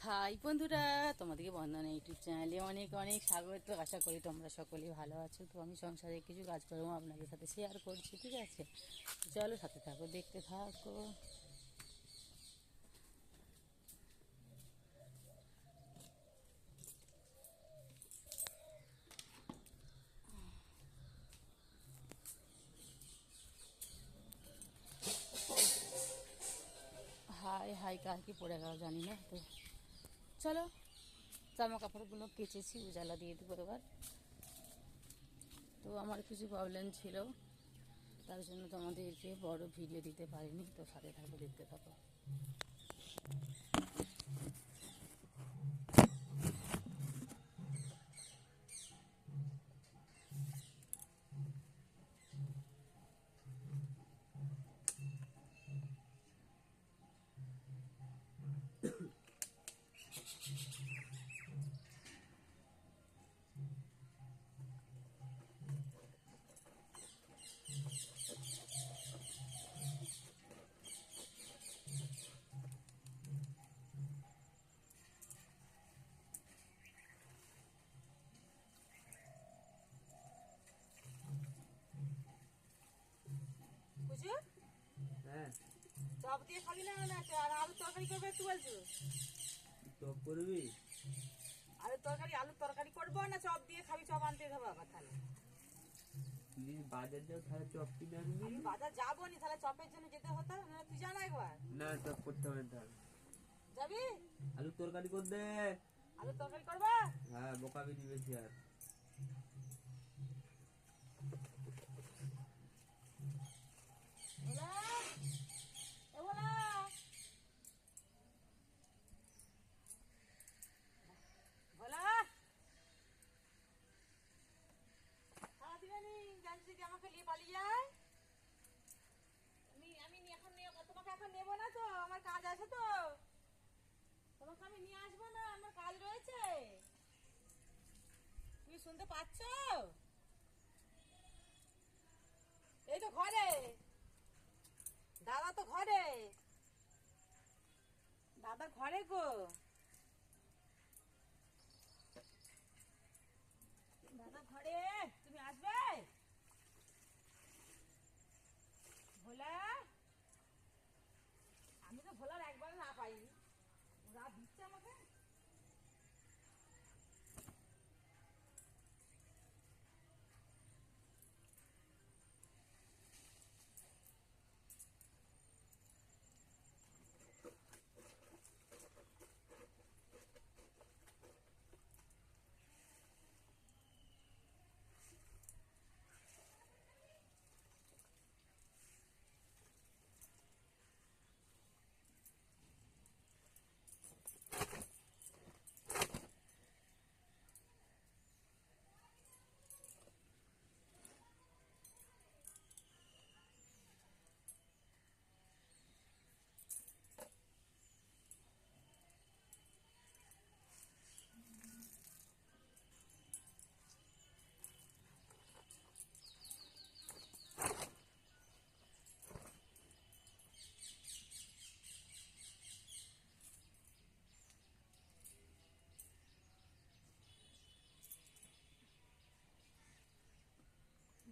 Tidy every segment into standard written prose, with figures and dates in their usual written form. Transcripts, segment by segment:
High বন্ধুরা, তোমাদেরকে বন্ধনা YouTube চ্যানেলে অনেক অনেক স্বাগত। আশা করি তোমরা সকলেই ভালো আছো। তো আমি সংসারে কিছু কাজকর্ম আপনাদের সাথে শেয়ার করছি, ঠিক আছে? চলো সাথে থাকো, দেখতে থাকো। হাই হাই, কার কি পড়ে গেল জানি না। তো চলো, জামা কাপড়গুলো কেচেছি, উজালা দিয়ে দেবো এবার। তো আমার কিছু প্রবলেম ছিল, তার জন্য তোমাদেরকে বড় ভিডিও দিতে পারিনি। তো সাথে থাকো, দেখতে থাকো। হ্যাঁ, চপ দিয়ে খাবি না? আর আলুর তরকারি করবে একটু বলছো? চপ করবি? আলুর তরকারি করবো না চপ দিয়ে খাবি? চপ আনতে যাবো আবার তাহলে? তুই বাজার যাও, তাহলে চপ কিনে আনবি। আমি বাজার যাবো নি, তাহলে চপের জন্য যেতে হতো না? তুই জানা একবার না, চপ করতে হবে না তাহলে। যাবি? আলুর তরকারি কর দে। আলুর তরকারি করবা? হ্যাঁ, বোকাবি দিবেছি আর। ভোলা, এ ভোলা, ভোলা, খাওয়া দিবে নি? জানছি যে আমাকে নিয়ে পালিয়ে যায়। তোমাকে এখন নেবো না তো, আমার কাজ আছে তো। তোমাকে আমি নিয়ে আসবো না, আমার কাজ রয়েছে। তুমি শুনতে পাচ্ছ? এই তো ঘরে, দাদা তো ঘরে, দাদা ঘরে গো। দাদা ঘরে, তুমি আসবে? ভোলা, আমি তো ভোলার একবার না পাইনি, ওরা দিচ্ছে আমাকে।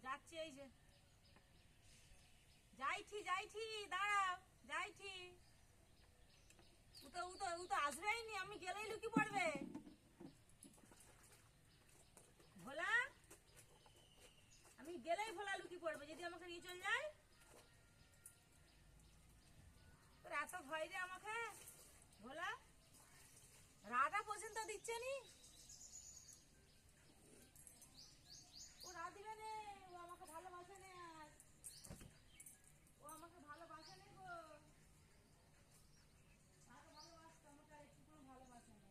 যাচ্ছি, এই যে যাইছি, দাঁড়াও, যাইছি। ও তো আসবেই নি, আমি গেলেই লুকি পড়বে। ভোলা, আমি গেলেই ভোলা লুকি পড়বে যদি আমাকে নিয়ে চলে যায়। তোর এত ভয় রে আমাকে ভোলা, রাটা পর্যন্ত দিচ্ছে নি। ও রা দিবে নে, ও আমাকে ভালোবাসে নে, আর ও আমাকে ভালোবাসে নে গো। আমাকে ভালোবাসতো, আমাকে আর একটু কোনো ভালোবাসে না।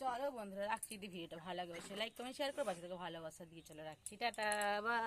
চলো বন্ধুরা রাখছি, যদি ভিডিওটা ভালো লাগে অবশ্যই লাইক কমেন্ট শেয়ার করো, বাচ্চাদেরকে ভালোবাসা দিয়ে চলো রাখছি, টাটা বাই।